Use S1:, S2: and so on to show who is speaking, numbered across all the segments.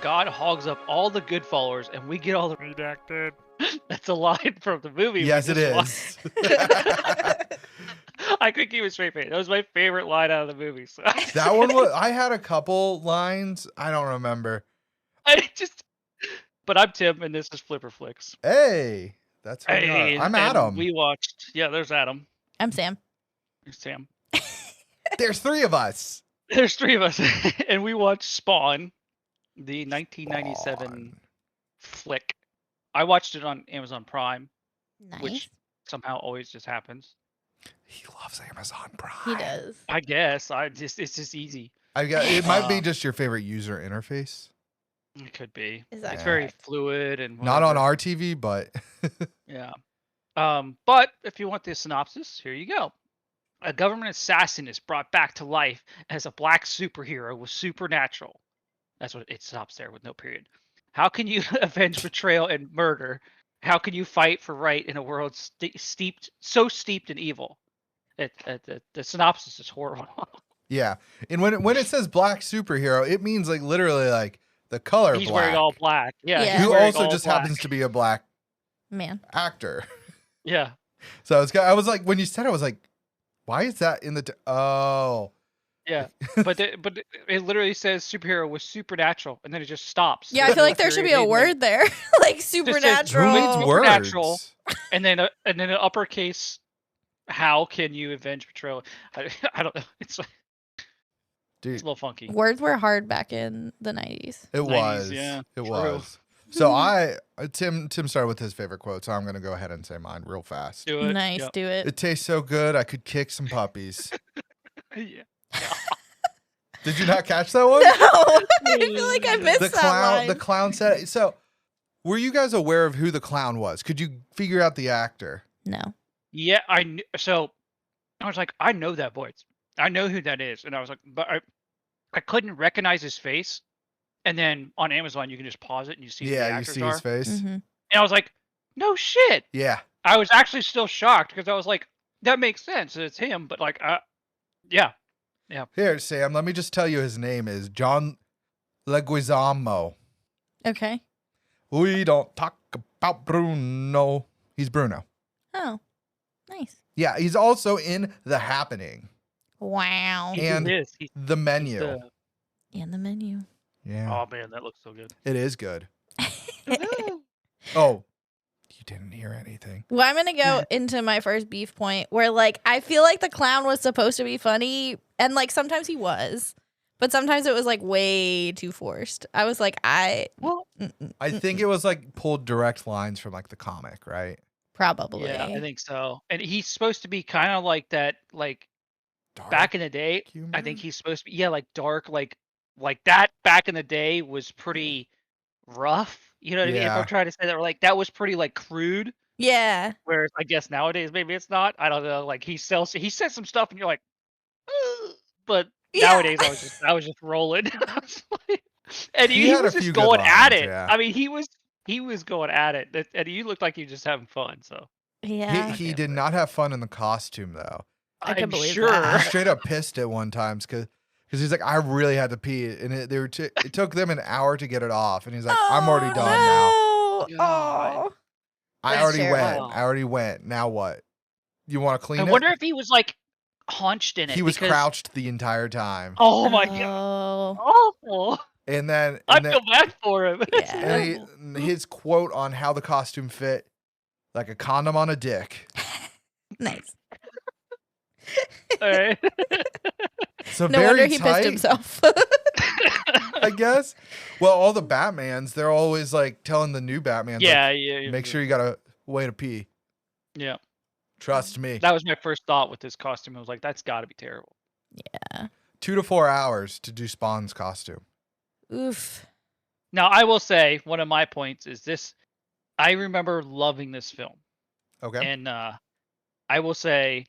S1: God hogs up all the good followers and we get all the redacted. That's a line from the movie.
S2: Yes, it is.
S1: I couldn't keep a straight face. That was my favorite line out of the movie. So.
S2: That one was. I had a couple lines. I don't remember.
S1: But I'm Tim, and this is Flipper Flix.
S2: Hey, that's who we are. I'm Adam.
S1: We watched. Yeah, there's Adam.
S3: I'm Sam.
S1: There's Sam.
S2: There's three of us.
S1: There's three of us, and we watched Spawn, the 1997 flick. I watched it on Amazon Prime, which somehow always just happens.
S2: He loves Amazon Prime.
S3: He does.
S1: I guess. It's just easy.
S2: It might be just your favorite user interface.
S1: It could be.
S3: Exactly.
S1: It's very fluid and
S2: whatever. Not on our TV, but
S1: yeah. But if you want the synopsis, here you go. A government assassin is brought back to life as a black superhero with supernatural. That's what it stops there with no period. How can you avenge betrayal and murder? How can you fight for right in a world steeped in evil? The synopsis is horrible.
S2: Yeah, and when it says black superhero, it means like literally like the color.
S1: He's
S2: black.
S1: wearing all black. Yeah.
S2: Who also just happens to be a black
S3: man
S2: actor.
S1: Yeah.
S2: So I was like, when you said it, I was like, why is that in the? Oh.
S1: Yeah, but it literally says superhero with supernatural, and then it just stops.
S3: Yeah, I feel like there should be a word there, like supernatural.
S2: Who needs words?
S1: And then an uppercase. How can you avenge betrayal? I don't know. It's like,
S2: dude,
S1: it's a little funky.
S3: Words were hard back in the 90s.
S2: It
S1: 90s,
S2: was.
S1: Yeah,
S2: it
S1: true.
S2: was. So Tim started with his favorite quote, so I'm gonna go ahead and say mine real fast.
S1: Do it.
S3: Nice, do it.
S2: It tastes so good, I could kick some puppies.
S1: Yeah.
S2: Did you not catch that one?
S3: No, I feel like I missed that line.
S2: The clown said it. So, were you guys aware of who the clown was? Could you figure out the actor?
S3: No.
S1: Yeah, I knew. So I was like, I know that voice. I know who that is, and I was like, but I couldn't recognize his face. And then on Amazon, you can just pause it and you see who the actors
S2: you see his
S1: are.
S2: face.
S3: Mm-hmm.
S1: And I was like, no shit.
S2: Yeah.
S1: I was actually still shocked because I was like, that makes sense. It's him, but like, yeah. Yeah.
S2: Here, Sam, let me just tell you his name is John Leguizamo.
S3: Okay.
S2: We don't talk about Bruno. He's Bruno.
S3: Oh, nice.
S2: Yeah, he's also in The Happening.
S3: Wow.
S2: And The Menu.
S3: And The Menu.
S2: Yeah.
S1: Oh, man, that looks so good.
S2: It is good. Oh, you didn't hear anything.
S3: Well, I'm going to go into my first beef point where, like, I feel like the clown was supposed to be funny. And, like, sometimes he was. But sometimes it was, like, way too forced. I was like,
S2: I think it was, like, pulled direct lines from, like, the comic, right?
S3: Probably.
S1: Yeah, I think so. And he's supposed to be kind of like that, like,
S2: Dark
S1: back in the day.
S2: humor?
S1: I think he's supposed to be, like, dark, like that back in the day was pretty rough. You know what I mean? If I'm trying to say that, like, that was pretty, like, crude.
S3: Yeah.
S1: Whereas I guess nowadays maybe it's not. I don't know. Like he says some stuff and you're like, ugh. But nowadays I was just rolling. And he was just going at it.
S2: Yeah.
S1: I mean, he was going at it, and you looked like you were just having fun. So
S3: yeah,
S2: he did not have fun in the costume though.
S3: I can believe
S2: He
S3: that.
S2: straight up pissed at one time because he's like, I really had to pee, and it took them an hour to get it off, and he's like, I'm already done now.
S3: Oh,
S2: I already went. Now what? You want to clean it?
S1: I wonder if he was like hunched in it.
S2: He was crouched the entire time.
S1: Oh my god, awful.
S2: And then
S1: I feel bad for him.
S3: Yeah.
S2: And his quote on how the costume fit, like a condom on a dick.
S3: Nice.
S1: All right.
S2: So
S3: no wonder he pissed himself.
S2: I guess. Well, all the Batmans, they're always like telling the new Batmans,
S1: yeah.
S2: Make sure you got a way to pee.
S1: Yeah.
S2: Trust me.
S1: That was my first thought with this costume. I was like, that's got to be terrible.
S3: Yeah.
S2: 2 to 4 hours to do Spawn's costume.
S3: Oof.
S1: Now, I will say one of my points is this. I remember loving this film.
S2: Okay.
S1: And I will say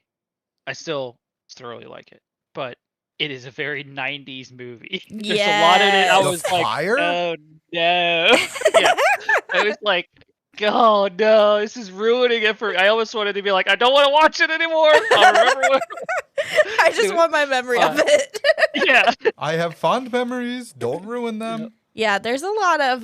S1: I still thoroughly like it. But it is a very 90s movie. There's a lot in it. I was like, oh, no. Yeah. I was like, oh, no. This is ruining it for... I almost wanted to be like, I don't want to watch it anymore. I remember
S3: I just want my memory of it.
S1: Yeah.
S2: I have fond memories. Don't ruin them.
S3: Yeah, there's a lot of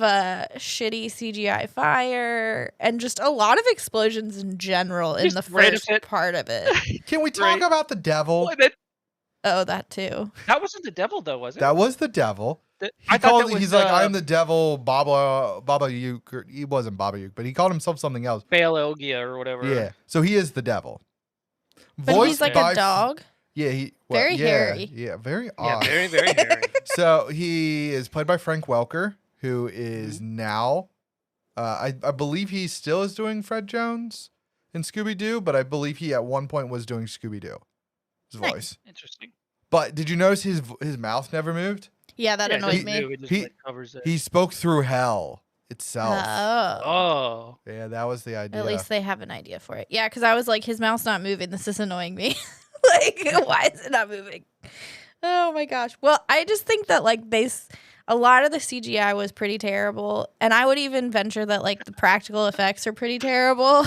S3: shitty CGI fire and just a lot of explosions in general in
S1: Just
S3: the
S1: random
S3: first
S1: shit.
S3: part of it.
S2: Can we talk
S1: Right.
S2: about the devil?
S1: Well,
S3: Oh, that too.
S1: that wasn't the devil, though, was it?
S2: That was the devil.
S1: I thought that was
S2: He's like, I'm the devil, Baba Yuk. He wasn't Baba Yuk, but he called himself something else.
S1: Baalogia or whatever.
S2: Yeah. So he is the devil.
S3: But he's like
S2: by
S3: a dog.
S2: Yeah,
S3: Very hairy.
S2: Yeah, very
S1: Yeah,
S2: odd.
S1: very, very hairy.
S2: So he is played by Frank Welker, who is now, I believe he still is doing Fred Jones in Scooby Doo, but I believe he at one point was doing Scooby Doo. His
S3: Nice.
S2: voice.
S1: Interesting.
S2: But did you notice his mouth never moved?
S3: Yeah, that
S1: Yeah,
S3: annoys
S1: it
S3: me.
S1: do, it just,
S2: He-
S1: like, covers it.
S2: He spoke through hell itself.
S3: Oh.
S1: Oh.
S2: Yeah, that was the idea.
S3: At least they have an idea for it. Yeah, because I was like, his mouth's not moving. This is annoying me. Like, why is it not moving? Oh my gosh. Well, I just think that like a lot of the CGI was pretty terrible, and I would even venture that like the practical effects are pretty terrible,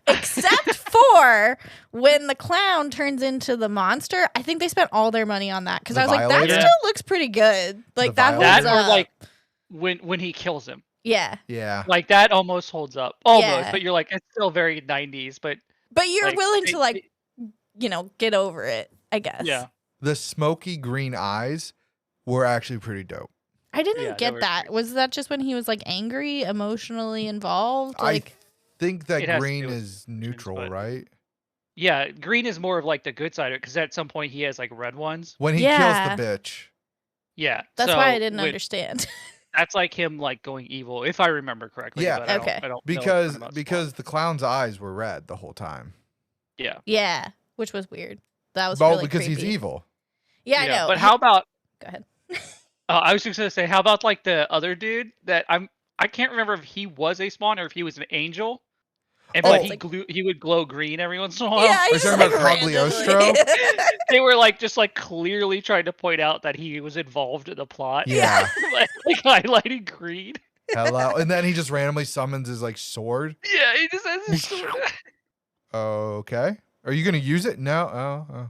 S3: except for when the clown turns into the monster. I think they spent all their money on that because
S2: The
S3: I was like, that
S2: violator?
S3: still looks pretty good. Like that holds
S1: That
S3: up.
S1: or like when he kills him.
S3: Yeah,
S2: Yeah.
S1: Like that almost holds up. Almost,
S3: Yeah.
S1: but you're like, it's still very 90s, but
S3: but you're
S1: like,
S3: willing to
S1: they-
S3: like, get over it. I guess.
S1: yeah.
S2: The smoky green eyes were actually pretty dope.
S3: I didn't
S1: Yeah, they
S3: get
S1: were
S3: that.
S1: pretty-
S3: Was that just when he was like angry, emotionally involved?
S2: I
S3: Like,
S2: think that
S1: It has to
S2: green
S1: do with
S2: is neutral,
S1: but-
S2: right?
S1: Yeah, green is more of like the good side of it because at some point he has like red ones.
S2: When he
S3: Yeah.
S2: kills the bitch.
S1: Yeah.
S3: that's
S1: so
S3: why I didn't
S1: with-
S3: understand.
S1: That's like him like going evil, if I remember correctly.
S2: Yeah.
S1: But I
S3: Okay.
S1: don't know a ton
S2: Because
S1: about
S2: because the clown's eyes were red the whole time.
S1: yeah.
S3: Yeah, which was weird. That was
S2: Well,
S3: really
S2: because he's
S3: creepy.
S2: evil.
S3: Yeah, I know.
S1: But how about?
S3: Go ahead.
S1: I was just gonna say, how about like the other dude that I can't remember if he was a spawn or if he was an angel. And
S2: Oh.
S1: but he would glow green every once in a while.
S3: Yeah,
S2: Are you
S3: he's
S2: talking
S3: like
S2: about Cagliostro?
S3: randomly-
S1: They were like just like clearly trying to point out that he was involved in the plot.
S2: Yeah.
S1: like highlighting green.
S2: Hello. And then he just randomly summons his like sword.
S1: Yeah, he just has his sword.
S2: Okay. Are you gonna use it? No. Oh.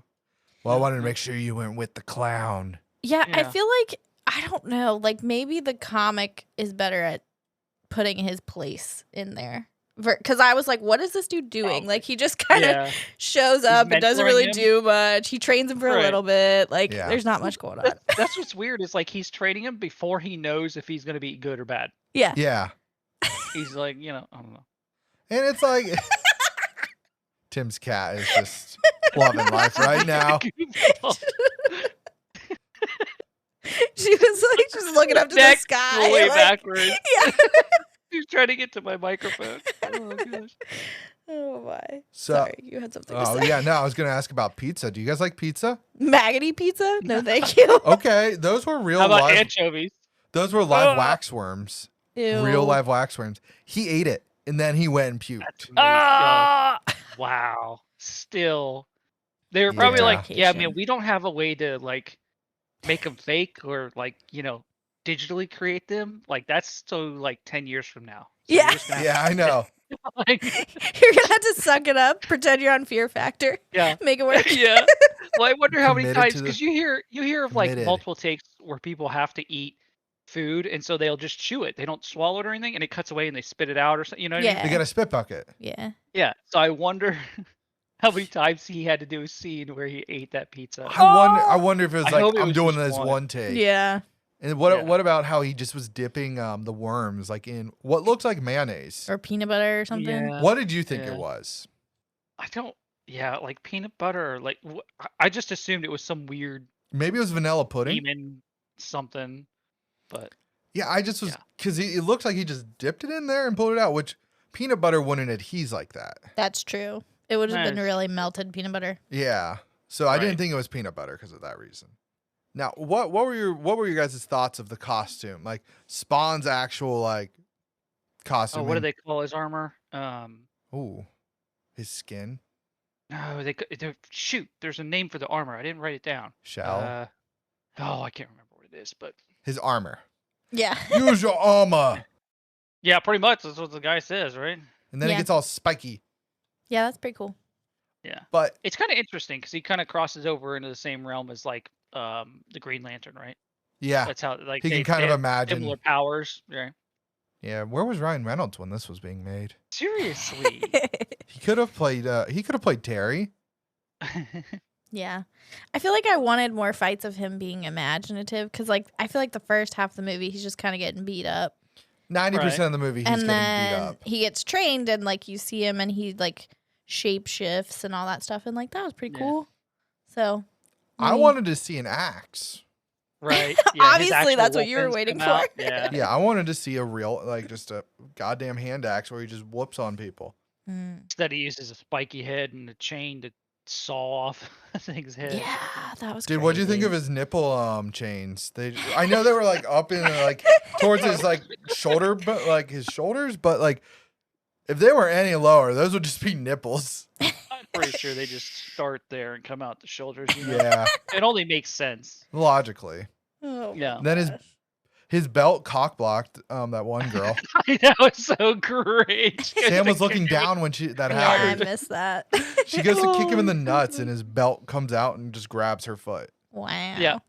S2: Well, I wanted to make sure you went with the clown.
S3: Yeah, I
S1: Yeah.
S3: feel like I don't know. Like maybe the comic is better at putting his place in there. Because I was like, what is this dude doing?
S1: Oh.
S3: Like he just kind of
S1: Yeah.
S3: shows up and doesn't
S1: mentoring
S3: really
S1: him.
S3: do much. He trains him for a
S1: Right.
S3: little bit. Like
S2: Yeah.
S3: there's not much going on.
S1: That's what's weird is like he's training him before he knows if he's gonna be good or bad.
S3: Yeah.
S2: Yeah.
S1: He's like, I don't know.
S2: And it's like Tim's cat is just loving life right now.
S3: She was like just looking up to the
S1: Neck
S3: sky.
S1: way
S3: like-
S1: backwards.
S3: Yeah.
S1: He's trying to get to my microphone. Oh gosh.
S3: Oh my.
S2: So
S3: Sorry, you had something to
S2: Oh
S3: say.
S2: yeah, no, I was gonna ask about pizza. Do you guys like pizza?
S3: Maggoty pizza? No, thank you.
S2: Okay, those were real
S1: How about
S2: live.
S1: anchovies?
S2: Those were live
S1: Ugh.
S2: waxworms.
S3: Ew.
S2: Real live waxworms. He ate it and then he went and puked.
S1: That's amazing.
S3: Ah!
S1: Wow. Still, they were probably
S2: Yeah.
S1: like, yeah, man,
S3: Vacation.
S1: we don't have a way to like make them fake or like digitally create them. Like that's so like 10 years from now. So
S3: Yeah.
S1: you're just gonna
S2: Yeah, I know.
S1: like,
S3: You're gonna have to suck it up, pretend you're on Fear Factor,
S1: yeah.
S3: make it work.
S1: Yeah. Well, I wonder how many
S2: Committed
S1: times
S2: to the-
S1: because you hear of like
S2: Committed.
S1: multiple takes where people have to eat food and so they'll just chew it. They don't swallow it or anything, and it cuts away and they spit it out or something. You know what I mean?
S3: Yeah.
S2: They got a spit bucket.
S3: Yeah.
S1: Yeah. So I wonder how many times he had to do a scene where he ate that pizza.
S2: I wonder if it was
S1: I
S2: like
S1: hope it
S2: I'm
S1: was
S2: doing
S1: just
S2: this
S1: one.
S2: one take.
S3: Yeah.
S2: And what
S1: Yeah.
S2: what about how he just was dipping the worms like in what looks like mayonnaise?
S3: Or peanut butter or something.
S1: Yeah.
S2: What did you think
S1: Yeah.
S2: it was?
S1: I don't. Yeah, like peanut butter. Or like I just assumed it was some weird
S2: Maybe it was vanilla pudding.
S1: demon something. But
S2: Yeah, I just was
S1: Yeah.
S2: because it looks like he just dipped it in there and pulled it out, which peanut butter wouldn't adhere like that.
S3: That's true. It would have been
S1: Nice.
S3: really melted peanut butter.
S2: Yeah, so I didn't
S1: Right.
S2: think it was peanut butter because of that reason. Now, what were your guys' thoughts of the costume? Like Spawn's actual like costume.
S1: oh, what do they call his armor?
S2: Ooh, his skin
S1: No, shoot. There's a name for the armor. I didn't write it down.
S2: shell.
S1: Oh, I can't remember what it is, but
S2: His armor.
S3: Yeah.
S2: Use your armor.
S1: yeah, pretty much that's what the guy says, right?
S2: And then
S3: Yeah.
S2: it gets all spiky.
S3: Yeah, that's pretty cool.
S1: Yeah.
S2: But
S1: It's kind of interesting because he kind of crosses over into the same realm as like the Green Lantern, right?
S2: Yeah.
S1: That's how like
S2: He can
S1: they
S2: kind of
S1: have
S2: imagine.
S1: similar powers. Right.
S2: Yeah. Where was Ryan Reynolds when this was being made?
S1: Seriously.
S2: He could have played. He could have played Terry.
S3: Yeah. I feel like I wanted more fights of him being imaginative because, like, I feel like the first half of the movie, he's just kind of getting beat up.
S2: 90% of the movie, he's
S3: and
S2: getting beat
S3: then
S2: up.
S3: he gets trained and, like, you see him and he, like, shape shifts and all that stuff. And, like, that was pretty
S1: Yeah.
S3: cool. So.
S2: I
S3: maybe-
S2: wanted to see an axe.
S1: Right. Yeah, his
S3: Obviously,
S1: actual
S3: that's what you were
S1: weapons
S3: waiting
S1: come out.
S3: for.
S1: Yeah.
S2: Yeah, I wanted to see a real, like, just a goddamn hand axe where he just whoops on people.
S3: Mm.
S1: Instead, he uses a spiky head and a chain to saw off thing's head.
S3: Yeah, that was
S2: Dude, what'd you think of
S3: crazy.
S2: his nipple chains? I know they were like up in like towards his like shoulder, but like his shoulders, but like if they were any lower, those would just be nipples.
S1: I'm pretty sure they just start there and come out the shoulders. You know?
S2: Yeah,
S1: It only makes sense.
S2: logically.
S3: Oh,
S1: Yeah.
S3: my
S2: Then
S3: gosh.
S2: his belt cock blocked that one girl.
S1: I know, it's so great.
S2: Sam was looking down when that
S3: Yeah, I
S2: happened.
S3: missed that.
S2: She goes to kick him in the
S3: Oh,
S2: nuts, and his belt comes out and just grabs her foot.
S3: Wow.
S1: Yeah.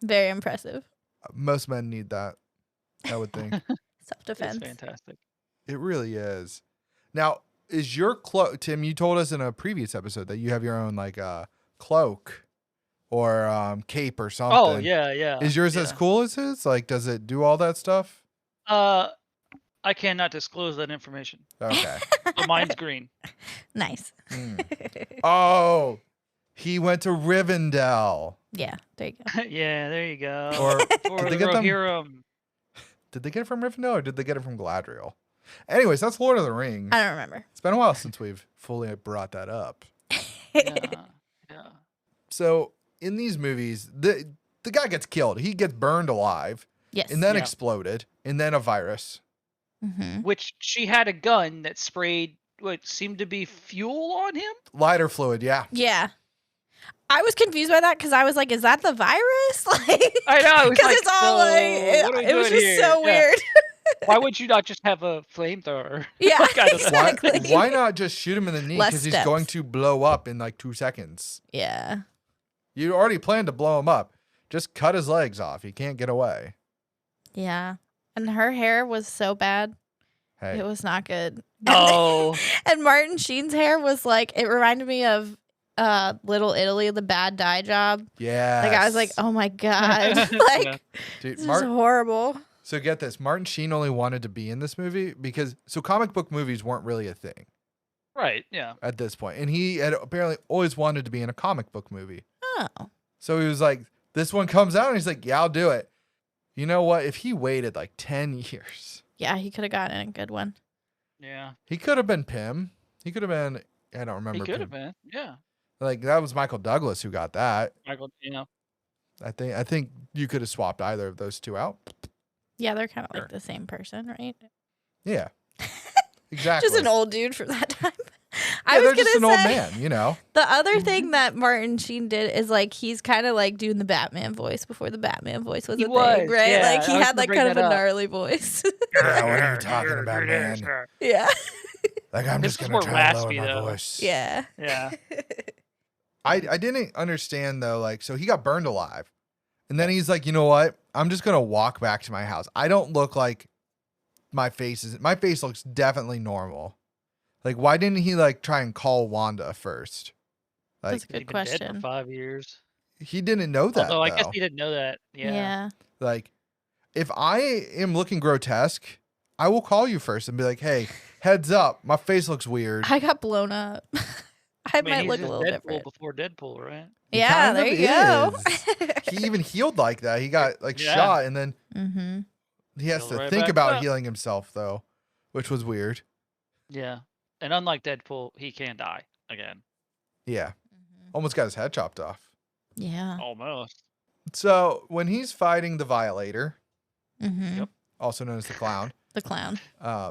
S3: Very impressive.
S2: Most men need that, I would think.
S1: It's
S3: Self-defense.
S1: fantastic.
S2: It really is. Now, is your cloak, Tim? You told us in a previous episode that you have your own like cloak or cape or something.
S1: Oh yeah, yeah.
S2: Is yours as
S1: yeah.
S2: cool as his? Like, does it do all that stuff?
S1: I cannot disclose that information.
S2: Okay.
S1: But mine's green.
S3: Nice.
S2: Hmm. Oh, he went to Rivendell.
S3: Yeah, there you go.
S1: Yeah, there you go.
S2: Or
S1: For
S2: did they
S1: the
S2: get them?
S1: Rohirrim.
S2: Did they get it from Rivendell or did they get it from Galadriel? Anyways, that's Lord of the Rings.
S3: I don't remember.
S2: It's been a while since we've fully brought that up.
S1: Yeah, yeah.
S2: So in these movies, the guy gets killed. He gets burned alive,
S3: Yes.
S2: and then
S1: Yeah.
S2: exploded, and then a virus.
S3: Mm-hmm.
S1: Which she had a gun that sprayed what seemed to be fuel on him.
S2: Lighter fluid, yeah.
S3: Yeah. I was confused by that because I was like, is that the virus? Like,
S1: I know.
S3: because it's all
S1: so
S3: like,
S1: what are we
S3: it was
S1: doing
S3: just so
S1: here? Yeah.
S3: weird.
S1: Why would you not just have a flamethrower?
S3: Yeah,
S1: Like, I don't know.
S2: Why,
S3: exactly.
S2: why not just shoot him in the knee?
S3: Less
S2: Because he's
S3: steps.
S2: going to blow up in like 2 seconds.
S3: Yeah.
S2: You already planned to blow him up. Just cut his legs off. He can't get away.
S3: Yeah. And her hair was so bad.
S2: Hey,
S3: It was not good.
S1: No.
S3: And Martin Sheen's hair was like, it reminded me of Little Italy, the bad dye job.
S2: yeah.
S3: Like, I was like, oh my God. Like,
S1: Yeah.
S2: dude,
S3: this is horrible.
S2: So get this. Martin Sheen only wanted to be in this movie because comic book movies weren't really a thing
S1: Right. Yeah.
S2: at this point, and he had apparently always wanted to be in a comic book movie.
S3: Oh.
S2: So he was like, this one comes out, and he's like, yeah, I'll do it. You know what? If he waited like 10 years,
S3: Yeah, he could have gotten a good one.
S1: Yeah.
S2: he could have been Pym. He could have been. I don't
S1: He
S2: remember.
S1: could have
S2: Pym.
S1: been. Yeah.
S2: Like that was Michael Douglas who got that.
S1: Michael. You know.
S2: I think you could have swapped either of those two out.
S3: Yeah, they're kind of
S1: Sure.
S3: like the same person, right?
S2: Yeah, exactly.
S3: Just an old dude from that time.
S2: Yeah,
S3: I was
S2: they're
S3: gonna
S2: just an
S3: say
S2: old man, you know.
S3: the other thing that Martin Sheen did is like he's kind of like doing the Batman voice before the Batman voice was
S1: He
S3: a thing,
S1: was,
S3: right?
S1: yeah,
S3: Like he
S1: I was
S3: had
S1: gonna
S3: like
S1: bring
S3: kind of a
S1: that up.
S3: gnarly voice.
S2: Yeah, what are you talking about, man?
S3: Yeah,
S2: Like I'm
S1: This
S2: just
S1: is
S2: gonna
S1: more
S2: try and lower
S1: raspy,
S2: my
S1: though.
S2: voice.
S3: yeah.
S1: Yeah.
S2: I didn't understand though, like, so he got burned alive. And then he's like, you know what? I'm just gonna walk back to my house. I don't look like my face looks definitely normal. Like, why didn't he like try and call Wanda first? Like
S3: That's a good
S1: He'd been dead
S3: question.
S1: for 5 years.
S2: he didn't know that
S1: Although I guess
S2: though.
S1: he didn't know that.
S3: Yeah.
S1: Yeah.
S2: Like, if I am looking grotesque, I will call you first and be like, hey, heads up, my face looks weird.
S3: I got blown up. I
S1: mean,
S3: might
S1: he's
S3: look a
S1: just
S3: little
S1: Deadpool
S3: different.
S1: before Deadpool, right?
S2: He
S3: Yeah,
S2: kind
S3: there
S2: of
S3: you go.
S2: is. He even healed like that. He got like
S1: Yeah.
S2: shot and then
S3: Mm-hmm.
S2: he has
S1: Healed
S2: to
S1: right
S2: think
S1: back
S2: about
S1: up.
S2: healing himself though, which was weird.
S1: Yeah. And unlike Deadpool, he can die again.
S2: Yeah. Almost got his head chopped off.
S3: Yeah.
S1: Almost.
S2: So when he's fighting the Violator,
S3: Mm-hmm.
S1: Yep.
S2: also known as the Clown,
S3: The clown.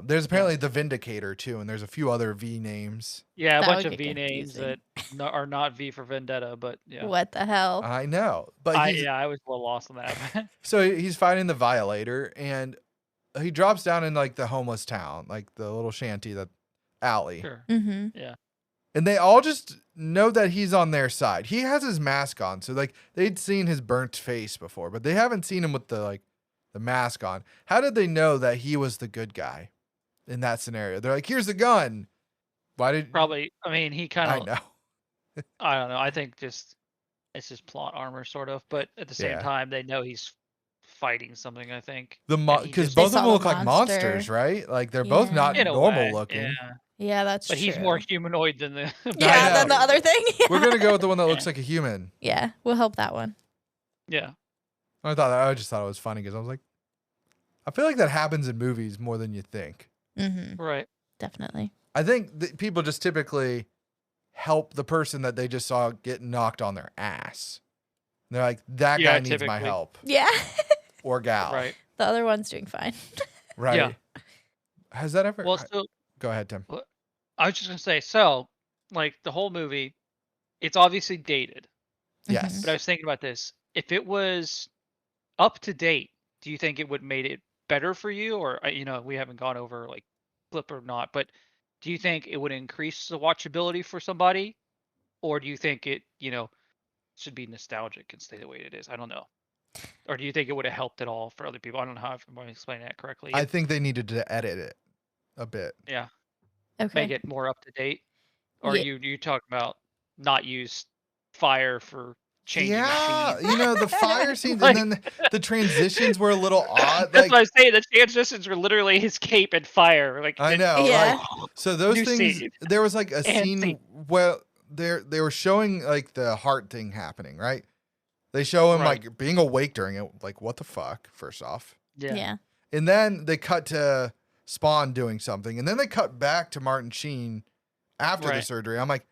S2: there's apparently the Vindicator too, and there's a few other V names.
S1: Yeah, a
S3: That
S1: bunch
S3: would
S1: of
S3: get
S1: V names
S3: confusing.
S1: that are not V for Vendetta, but yeah.
S3: What the hell?
S2: I know, but
S1: I,
S2: he's,
S1: yeah, I was a little lost on that.
S2: so he's fighting the Violator, and he drops down in like the homeless town, like the little shanty, that alley.
S1: Sure.
S3: Mm-hmm.
S1: Yeah.
S2: And they all just know that he's on their side. He has his mask on. So like they'd seen his burnt face before, but they haven't seen him with the mask on. How did they know that he was the good guy in that scenario? They're like, here's the gun. Why did
S1: Probably. I mean, he kind
S2: I
S1: of.
S2: know.
S1: I don't know. I think just it's just plot armor, sort of. But at the same
S2: Yeah.
S1: time, they know he's fighting something. I think
S2: Because
S1: just-
S2: both of
S3: They
S2: them
S3: saw
S2: look
S3: the
S2: like
S3: monster.
S2: monsters, right? Like they're both
S3: Yeah.
S2: not
S1: in a
S2: normal
S1: way,
S2: looking.
S1: yeah.
S3: Yeah, that's
S1: But
S3: true.
S1: he's more humanoid than the.
S3: Yeah,
S2: know.
S3: than the other thing.
S2: We're gonna go with the one that
S1: Yeah.
S2: looks like a human.
S3: Yeah, we'll help that one.
S1: Yeah.
S2: I just thought it was funny because I was like, I feel like that happens in movies more than you think.
S3: Mm-hmm.
S1: Right.
S3: Definitely.
S2: I think that people just typically help the person that they just saw get knocked on their ass. They're like, that
S1: Yeah,
S2: guy needs my
S1: typically.
S2: help.
S3: Yeah.
S2: Or gal.
S1: Right.
S3: The other one's doing fine.
S2: Right.
S1: Yeah.
S2: Has that ever
S1: Well, so
S2: go ahead, Tim.
S1: I was just gonna say, so like the whole movie, it's obviously dated.
S2: Yes.
S1: But I was thinking about this. If it was up to date, do you think it would made it better for you? Or we haven't gone over like flip or not, but do you think it would increase the watchability for somebody? Or do you think it, should be nostalgic and stay the way it is? I don't know. Or do you think it would have helped at all for other people? I don't know how I'm explaining that correctly.
S2: I think they needed to edit it a bit.
S1: Yeah.
S3: Okay.
S1: Make it more up to date. Or
S3: Yeah.
S1: you talk about not use fire for changing a
S2: Yeah,
S1: scene.
S2: the fire scenes
S1: Like-
S2: and then the transitions were a little odd.
S1: That's
S2: Like,
S1: what I say. The transitions were literally his cape and fire. Like
S2: I know.
S3: Yeah.
S2: Like, so those
S1: New
S2: things,
S1: scene.
S2: there was like a
S1: And
S2: scene
S1: scene.
S2: where they were showing like the heart thing happening, right? They show him
S1: Right.
S2: like being awake during it. Like, what the fuck? First off,
S3: Yeah.
S2: and then they cut to Spawn doing something, and then they cut back to Martin Sheen after the
S1: Right.
S2: surgery. I'm like,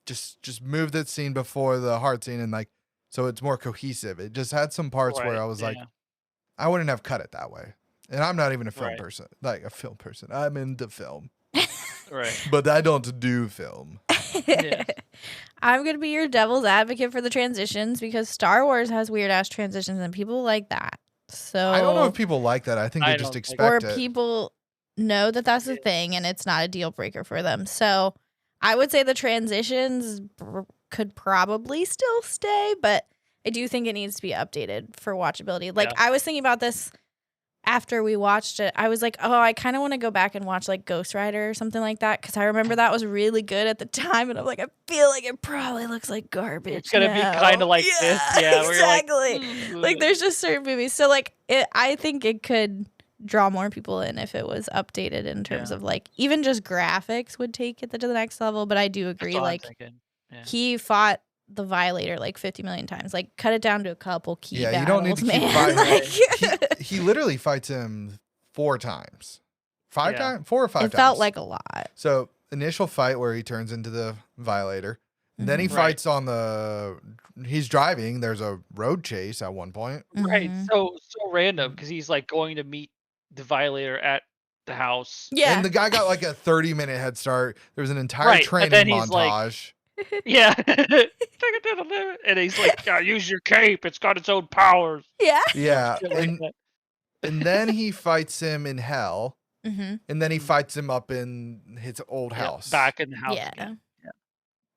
S2: just move that scene before the heart scene, and like, so it's more cohesive. It just had some parts where
S1: Right,
S2: I was like,
S1: yeah.
S2: I wouldn't have cut it that way. And I'm not even a film
S1: Right.
S2: person, like a film person. I'm into film,
S1: Right.
S2: but I don't do film.
S1: Yeah.
S3: I'm going to be your devil's advocate for the transitions because Star Wars has weird ass transitions and people like that. So
S2: I don't know if people like that. I think
S1: I
S2: they just
S1: don't think-
S2: expect
S3: or
S2: it.
S3: people know that that's a thing and it's not a deal breaker for them. So I would say the transitions could probably still stay, but I do think it needs to be updated for watchability. Like
S1: Yeah.
S3: I was thinking about this after we watched it. I was like, oh, I kind of want to go back and watch like Ghost Rider or something like that because I remember that was really good at the time, and I'm like, I feel like it probably looks like garbage.
S1: It's gonna be
S3: now.
S1: kind of like this. Yeah. Where you're like,
S3: exactly. Like there's just certain movies. So like I think it could draw more people in if it was updated in terms
S1: Yeah.
S3: of like even just graphics would take it to the next level. But I do
S1: That's
S3: agree,
S1: what I'm
S3: like
S1: thinking. Yeah.
S3: he fought the Violator like 50 million times. Like cut it down to a couple key
S2: Yeah,
S3: battles,
S2: you don't need to keep
S3: man.
S2: fighting.
S3: Like,
S2: He literally fights him 4 times. 5
S1: Yeah.
S2: times? 4 or 5
S3: it
S2: times.
S3: felt like a lot.
S2: So initial fight where he turns into the Violator. And then he
S3: Mhm.
S1: Right.
S2: fights on he's driving. There's a road chase at one point.
S1: Right.
S3: Mhm.
S1: So random because he's like going to meet the Violator at the house.
S3: Yeah.
S2: And the guy got like a 30-minute head start. There was an entire
S1: Right, but
S2: training
S1: then he's like-
S2: montage.
S1: Yeah. Take it to the limit. And he's like, use your cape. It's got its own powers.
S3: yeah.
S2: Yeah.
S1: Shit like
S2: And,
S1: that.
S2: and then he fights him in hell.
S3: Mm-hmm.
S2: And then he fights him up in his old
S1: Yeah,
S2: house.
S1: back in the house.
S3: Yeah.
S1: Again.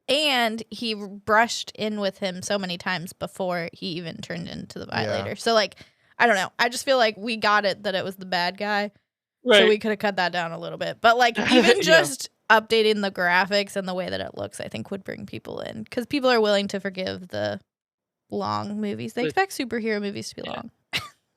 S3: And he brushed in with him so many times before he even turned into the Violator. So, like, I don't know. I just feel like we got it that it was the bad guy.
S1: Right.
S3: So we could have cut that down a little bit. But, like,
S1: Yeah.
S3: even just updating the graphics and the way that it looks, I think would bring people in. Because people are willing to forgive the long movies. They
S1: But-
S3: expect superhero movies to be
S1: Yeah.
S3: long.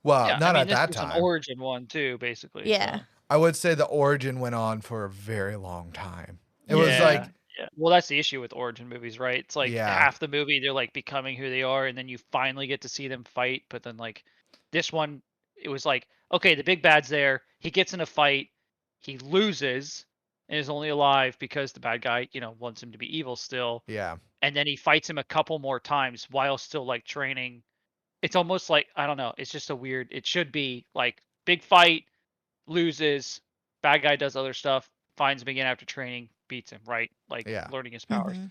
S2: Well,
S1: Yeah,
S2: not
S1: I
S2: at
S1: mean,
S2: that
S1: this was
S2: time.
S1: an origin one too, basically.
S3: Yeah.
S1: So.
S2: I would say the origin went on for a very long time. It was
S1: Yeah,
S2: like,
S1: yeah. Well, that's the issue with origin movies, right? It's like
S2: Yeah.
S1: half the movie they're like becoming who they are, and then you finally get to see them fight. But then like this one, it was like, okay, the big bad's there. He gets in a fight, he loses, and is only alive because the bad guy, wants him to be evil still.
S2: yeah.
S1: And then he fights him a couple more times while still like training. It's almost like, I don't know. It's just a weird. It should be like big fight, loses, bad guy does other stuff, finds him again after training, beats him, right? Like
S2: Yeah.
S1: learning his powers.
S3: Mhm.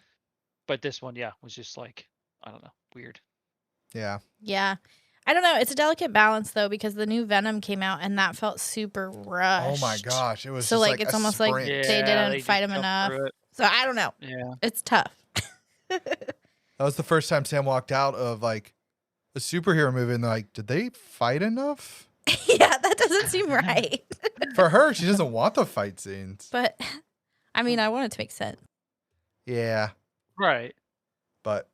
S1: But this one, yeah, was just like, I don't know, weird.
S2: Yeah.
S3: Yeah. I don't know. It's a delicate balance, though, because the new Venom came out and that felt super rushed.
S2: Oh my gosh. It was
S3: So,
S2: just
S3: like, it's
S2: a
S3: almost like
S2: sprint.
S3: They didn't
S1: just
S3: fight him
S1: jumped
S3: enough.
S1: through it.
S3: So I don't know.
S1: Yeah.
S3: It's tough.
S2: That was the first time Sam walked out of like a superhero movie and they're like, did they fight enough?
S3: Yeah, that doesn't seem right.
S2: For her, she doesn't want the fight scenes.
S3: But I mean, I want it to make sense.
S2: Yeah,
S1: Right.
S2: but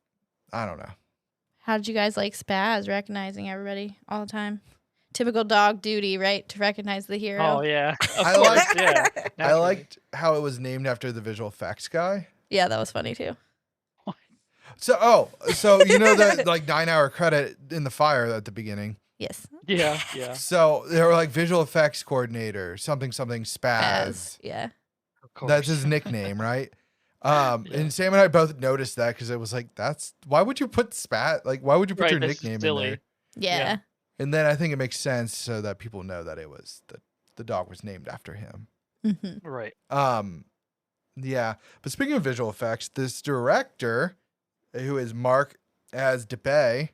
S2: I don't know.
S3: How did you guys like Spaz recognizing everybody all the time? Typical dog duty, right? To recognize the hero.
S1: Oh yeah. Of
S2: I
S1: course.
S2: like-
S1: Yeah.
S2: I
S1: Naturally.
S2: liked how it was named after the visual effects guy.
S3: Yeah, that was funny too.
S2: So you know that like 9-hour credit in the fire at the beginning.
S3: Yes.
S1: Yeah. Yeah.
S2: So they were like visual effects coordinator, something Spaz.
S3: Spaz. Yeah.
S1: Of course.
S2: That's his nickname, right?
S1: Yeah.
S2: And Sam and I both noticed that because it was like, why would you put Spat? Like, why would you put
S1: Right,
S2: your
S1: that's
S2: nickname in
S1: silly.
S2: there?
S3: Yeah.
S1: Yeah.
S2: And then I think it makes sense so that people know that it was the dog was named after him.
S3: Mm-hmm.
S1: Right.
S2: Yeah. But speaking of visual effects, this director, who is Mark as Dippy.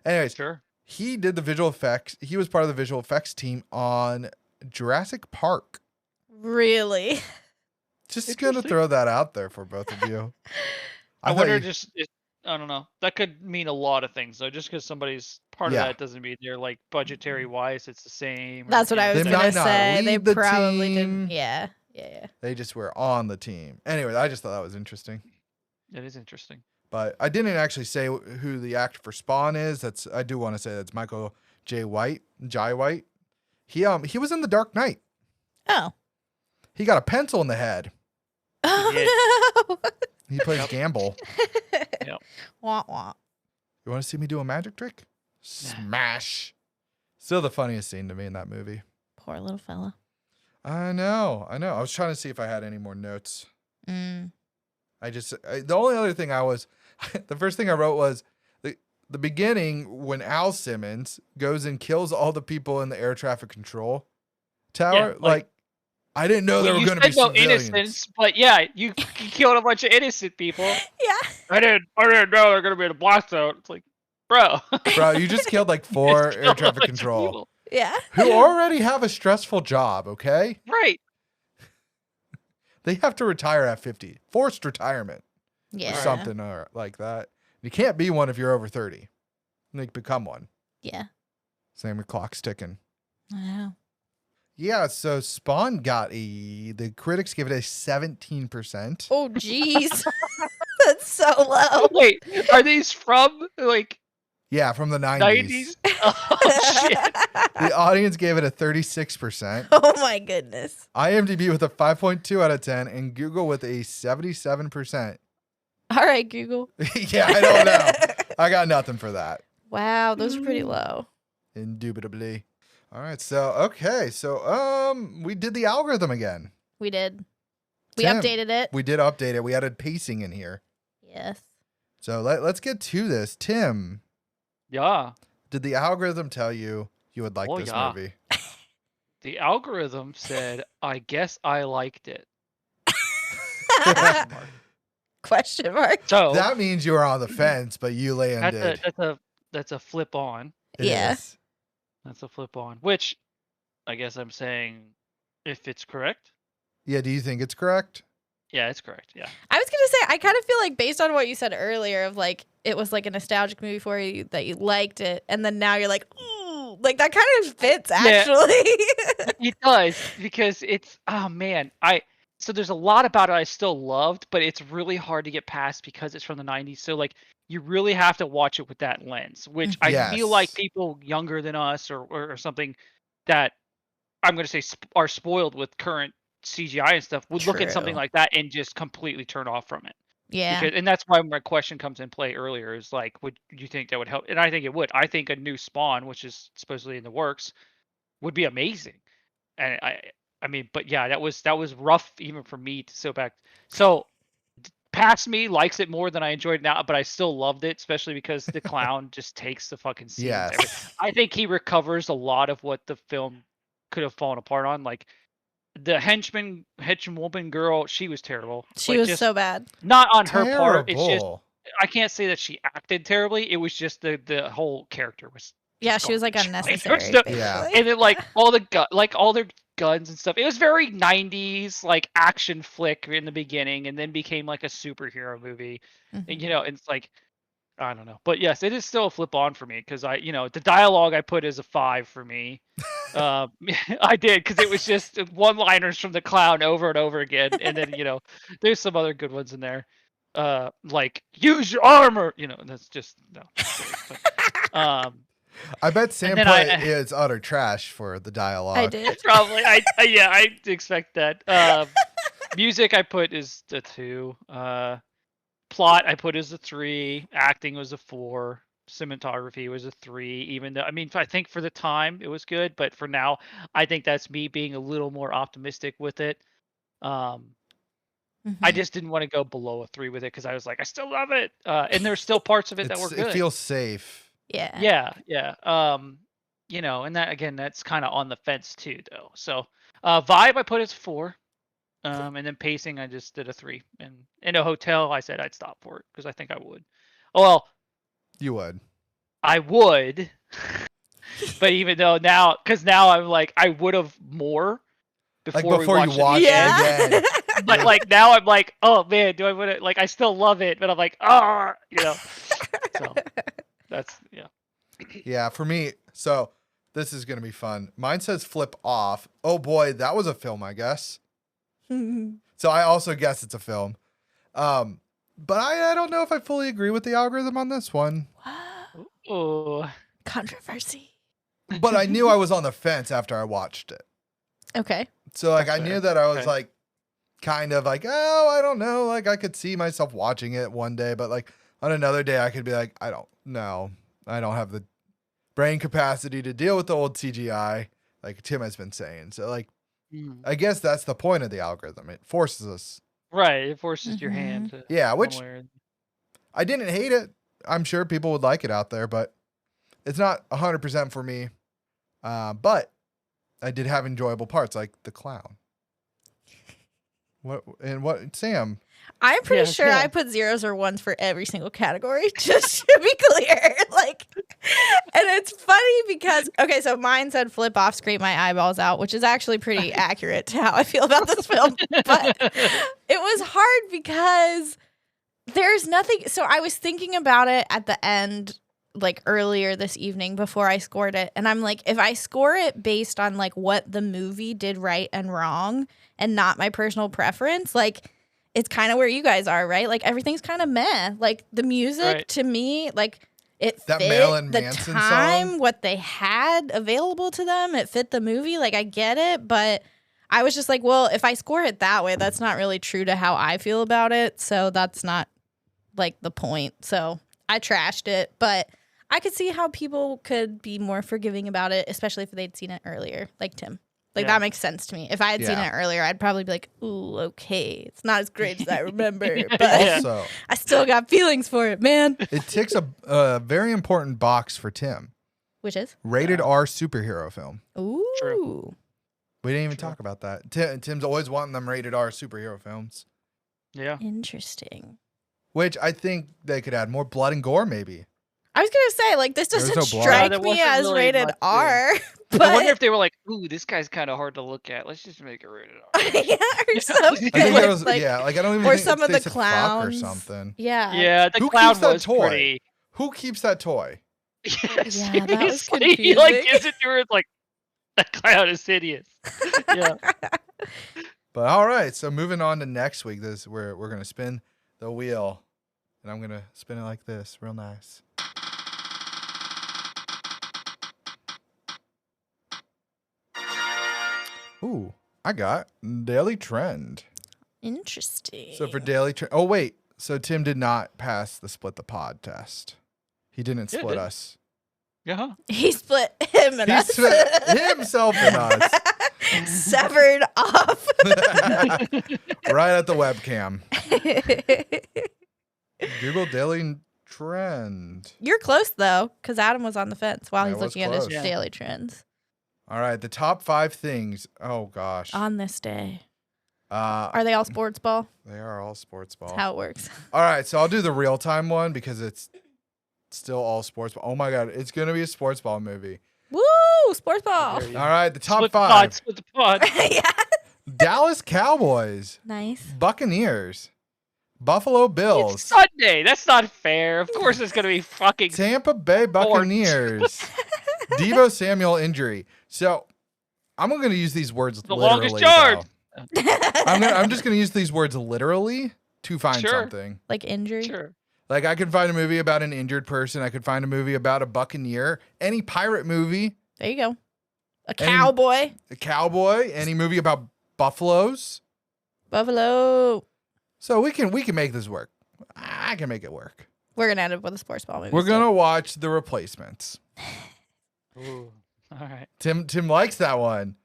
S2: Anyways,
S1: Sure.
S2: he did the visual effects. He was part of the visual effects team on Jurassic Park.
S3: Really?
S2: Just gonna
S1: Interesting.
S2: throw that out there for both of you.
S1: I
S2: thought
S1: wonder.
S2: you-
S1: I don't know. That could mean a lot of things though. Just because somebody's part
S2: Yeah.
S1: of that doesn't mean they're like budgetary wise. It's the same. or,
S3: That's what
S1: you
S3: I
S1: know,
S3: was
S2: They
S3: gonna
S2: might not
S3: say. They
S2: lead the
S3: probably
S2: team.
S3: didn't. Yeah. Yeah.
S2: They just were on the team. Anyway, I just thought that was interesting.
S1: It is interesting.
S2: But I didn't actually say who the actor for Spawn is. I do want to say that's Michael Jai White. He was in The Dark Knight.
S3: Oh.
S2: He got a pencil in the head.
S3: Oh no.
S2: He plays
S1: Yep.
S2: Gamble.
S1: Yep.
S3: Wah wah.
S2: You want to see me do a magic trick? Smash. Still the funniest scene to me in that movie.
S3: Poor little fella.
S2: I know. I was trying to see if I had any more notes.
S3: Mm.
S2: The only other thing the first thing I wrote was the beginning when Al Simmons goes and kills all the people in the air traffic control tower.
S1: Yeah,
S2: like, I didn't know there
S1: Well,
S2: were
S1: you
S2: going to be
S1: said no
S2: civilians.
S1: innocence, but yeah, you killed a bunch of innocent people.
S3: Yeah.
S1: I didn't know they're gonna be in a blast out. It's like, bro.
S2: Bro, you just killed like 4
S1: Just
S2: air
S1: killed a
S2: traffic
S1: bunch of
S2: control
S1: people.
S3: Yeah.
S2: who already have a stressful job, okay?
S1: Right.
S2: They have to retire at 50. Forced retirement. Or
S3: Yeah.
S2: something like that. You can't be one if you're over 30. You can become one.
S3: Yeah.
S2: Same with clock's ticking.
S3: I know.
S2: Yeah, so Spawn the critics give it a 17%.
S3: Oh jeez. That's so low.
S1: Wait, are these from like
S2: Yeah, from the 90s.
S1: 90s? Oh shit.
S2: The audience gave it a 36%.
S3: Oh my goodness.
S2: IMDb with a 5.2 out of 10 and Google with a 77%.
S3: All right, Google.
S2: Yeah, I don't know. I got nothing for that.
S3: Wow, those are pretty low.
S2: Indubitably. All right, so we did the algorithm again.
S3: We did. We
S2: Tim,
S3: updated it.
S2: We did update it. We added pacing in here.
S3: Yes.
S2: So let's get to this. Tim,
S1: Yeah.
S2: did the algorithm tell you would like
S1: Oh,
S2: this
S1: yeah.
S2: movie?
S1: The algorithm said, I guess I liked it.
S3: Question mark.
S1: So
S2: That means you were on the fence, but you landed.
S1: that's a flip on.
S2: It
S3: Yeah.
S2: is.
S1: That's a flip on. Which I guess I'm saying if it's correct.
S2: Yeah, do you think it's correct?
S1: Yeah, it's correct. Yeah.
S3: I was gonna say I kind of feel like based on what you said earlier of like it was like a nostalgic movie for you that you liked it, and then now you're like, ooh, like that kind of fits actually.
S1: It does because it's so there's a lot about it I still loved, but it's really hard to get past because it's from the 90s. So like you really have to watch it with that lens, which I feel like
S2: Yes.
S1: people younger than us or something that I'm going to say are spoiled with current CGI and stuff would look at something
S3: True.
S1: like that and just completely turn off from it.
S3: Yeah.
S1: Because, and that's why my question comes in play earlier is like, would you think that would help? And I think it would. I think a new Spawn, which is supposedly in the works, would be amazing. And I mean, but yeah, that was rough even for me to so back. So past me likes it more than I enjoyed now, but I still loved it, especially because the clown just takes the fucking scene.
S2: Yes.
S1: I think he recovers a lot of what the film could have fallen apart on. Like the henchwoman girl, she was terrible.
S3: She
S1: Like,
S3: was
S1: just
S3: so bad.
S1: not on her part. It's just
S2: Terrible.
S1: I can't say that she acted terribly. It was just the whole character was.
S3: Yeah,
S1: just
S3: she was like
S1: garbage.
S3: unnecessary.
S1: There's no-
S3: basically.
S2: Yeah.
S1: And then like all the guns and stuff. It was very 90s like action flick in the beginning, and then became like a superhero movie. And
S3: Mhm.
S1: it's like I don't know, but yes, it is still a flip on for me because the dialogue I put as a 5 for me. Um, I did because it was just one-liners from the clown over and over again, and then there's some other good ones in there, like use your armor, and that's just no, that's silly. But
S2: I bet
S1: and
S2: Sam
S1: then
S2: put is utter trash for the
S3: I
S2: dialogue.
S3: did.
S1: probably yeah, I expect that. Music I put is a 2. Plot I put as a 3. Acting was a 4. Cinematography was a 3. Even though I think for the time it was good, but for now I think that's me being a little more optimistic with it. Um, I
S3: Mhm.
S1: just didn't want to go below a 3 with it because I was like, I still love it, and there's still parts of it that were
S2: It
S1: good.
S2: feels safe.
S3: Yeah.
S1: Yeah, yeah. And that again, that's kind of on the fence too, though. So, vibe I put as 4. And then pacing, I just did a 3. And in a hotel, I said I'd stop for it because I think I would. Oh, well,
S2: You would.
S1: I would, but even though because now I'm like, I would have more
S2: Like
S1: before we
S2: before you
S1: watched
S2: watch
S1: it
S2: it
S1: again.
S2: again.
S1: But
S2: Yeah.
S1: like now I'm like, oh man, do I want to? Like, I still love it, but I'm like, So that's yeah.
S2: Yeah, for me, so this is gonna be fun. Mine says flip off. Oh boy, that was a film, I guess. So I also guess it's a film. But I don't know if I fully agree with the algorithm on this one.
S1: Oh.
S3: Controversy.
S2: But I knew I was on the fence after I watched it.
S3: Okay.
S2: So like
S1: That's
S2: I knew
S1: fair.
S2: that I was
S1: Okay.
S2: like kind of like, oh, I don't know. Like I could see myself watching it one day, but like on another day I could be like, I don't know. I don't have the brain capacity to deal with the old CGI, like Tim has been saying. So like I guess that's the point of the algorithm. It forces us.
S1: Right, it forces your
S3: Mhm.
S1: hand to
S2: Yeah,
S1: one
S2: which
S1: way or
S2: I didn't hate it. I'm sure people would like it out there, but it's not 100% for me. But I did have enjoyable parts, like the clown. What Sam?
S3: I'm pretty
S1: Yeah,
S3: sure I
S1: yeah.
S3: put 0s or 1s for every single category, just to be clear. Like, and it's funny because, okay, so mine said flip off, scrape my eyeballs out, which is actually pretty accurate to how I feel about this film. But it was hard because there's nothing. So I was thinking about it at the end, like earlier this evening before I scored it. And I'm like, if I score it based on like what the movie did right and wrong and not my personal preference, like, it's kind of where you guys are, right? Like everything's kind of meh. Like the music
S1: Right.
S3: to me, like it
S2: That
S3: fit
S2: Marilyn
S3: the
S2: Manson
S3: time,
S2: song?
S3: what they had available to them. It fit the movie. Like I get it, but I was just like, well, if I score it that way, that's not really true to how I feel about it. So that's not like the point. So I trashed it, but I could see how people could be more forgiving about it, especially if they'd seen it earlier, like Tim. Like
S1: Yeah.
S3: that makes sense to me. If I had seen
S2: Yeah.
S3: it earlier, I'd probably be like, "Ooh, okay, it's not as great as I remember, but
S1: Yeah.
S2: Also,
S3: I still got feelings for it, man."
S2: it ticks a very important box for Tim.
S3: Which is
S2: Rated
S1: Yeah.
S2: R superhero film.
S3: ooh,
S2: We didn't even
S1: True.
S2: talk about that. Tim's always wanting them rated R superhero films,
S1: Yeah.
S3: interesting.
S2: which I think they could add more blood and gore, maybe.
S3: I was gonna say like this
S2: There's
S3: doesn't
S2: no blood.
S3: strike
S1: there
S3: me
S1: wasn't
S3: as
S1: really
S3: rated
S1: much
S3: R, but
S1: I wonder if they were like, "Ooh, this guy's kind of hard to look at. Let's just make it rated R."
S3: yeah, or
S1: Yeah.
S3: something.
S2: I think there was
S3: like,
S2: yeah, like I don't even
S3: or
S2: think
S3: some of
S2: they
S3: the
S2: said fuck
S3: clowns
S2: or something.
S3: Yeah,
S1: Yeah, the
S2: Who
S1: clown
S2: keeps that
S1: was
S2: toy?
S1: pretty.
S2: Who keeps that toy?
S1: Yes,
S3: Yeah, that was
S1: he like
S3: confusing.
S1: gives it to her. It's like that clown is hideous. Yeah.
S2: But all right, so moving on to next week, this we're gonna spin the wheel, and I'm gonna spin it like this, real nice. Ooh, I got daily trend.
S3: Interesting.
S2: So for daily trend, oh wait, so Tim did not pass the split the pod test. He didn't
S1: Yeah,
S2: split
S1: didn't.
S2: us.
S1: Yeah.
S3: He split him and
S2: He
S3: us.
S2: split himself and us
S3: Severed off.
S2: right at the webcam. Google daily trend.
S3: You're close though, because Adam was on the fence while
S2: I
S3: he's
S2: was
S3: looking at his
S2: close.
S3: daily trends
S2: All right, the top 5 things. Oh gosh.
S3: on this day.
S2: Uh,
S3: Are they all sports ball?
S2: they are all sports ball.
S3: That's how it works.
S2: All right, so I'll do the real time one because it's still all sports ball. Oh my god, it's gonna be a sports ball movie.
S3: Woo! Woo! Sports ball.
S1: There you
S2: All right, the top
S1: Split the
S2: five.
S1: pod, split the pod.
S3: Yeah.
S2: Dallas Cowboys,
S3: Nice.
S2: Buccaneers, Buffalo
S1: It's
S2: Bills,
S1: Sunday. That's not fair. Of course, it's gonna be fucking.
S2: Tampa Bay Buccaneers, Deebo Samuel injury. So I'm going to use these words
S1: The
S2: literally.
S1: longest yard.
S2: though. I'm just going to use these words literally to find
S1: Sure.
S2: something.
S3: Like injury.
S1: Sure.
S2: Like I could find a movie about an injured person. I could find a movie about a buccaneer. Any pirate movie,
S3: There you go. A
S2: Any-
S3: cowboy.
S2: a cowboy. Any movie about buffaloes.
S3: Buffalo.
S2: So we can make this work. I can make it work.
S3: We're gonna end up with a sports ball movie.
S2: We're
S3: still.
S2: gonna watch The Replacements.
S1: Ooh. All right.
S2: Tim likes that one.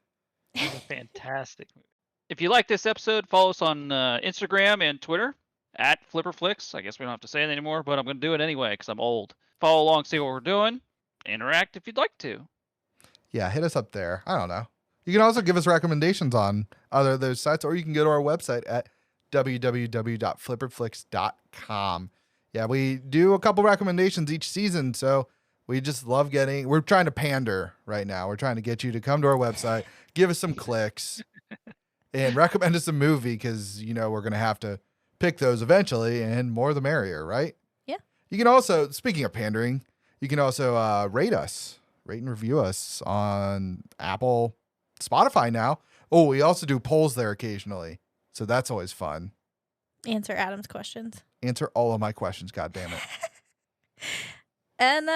S1: It's a fantastic movie. If you like this episode, follow us on Instagram and Twitter at FlipperFlix. I guess we don't have to say it anymore, but I'm going to do it anyway because I'm old. Follow along, see what we're doing. Interact if you'd like to.
S2: Yeah, hit us up there. I don't know. You can also give us recommendations on other of those sites, or you can go to our website at www.flipperflix.com. Yeah, we do a couple recommendations each season, so we just love we're trying to pander right now. We're trying to get you to come to our website, give us some clicks, and recommend us a movie because, we're going to have to pick those eventually, and more the merrier, right?
S3: Yeah.
S2: You can also, speaking of pandering, you can also rate and review us on Apple, Spotify now. Oh, we also do polls there occasionally, so that's always fun.
S3: Answer Adam's questions.
S2: Answer all of my questions, God damn it.
S3: And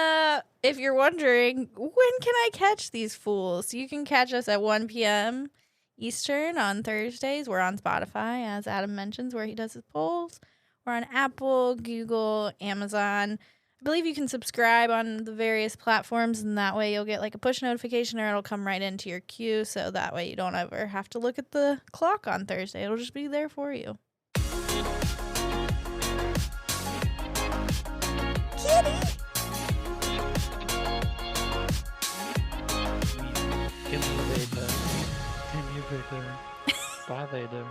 S3: if you're wondering, when can I catch these fools? You can catch us at 1 p.m. Eastern on Thursdays. We're on Spotify, as Adam mentions, where he does his polls. We're on Apple, Google, Amazon. I believe you can subscribe on the various platforms, and that way you'll get like a push notification or it'll come right into your queue, so that way you don't ever have to look at the clock on Thursday. It'll just be there for you. Kitty!
S1: Give me a later. Give me a later. Bye later.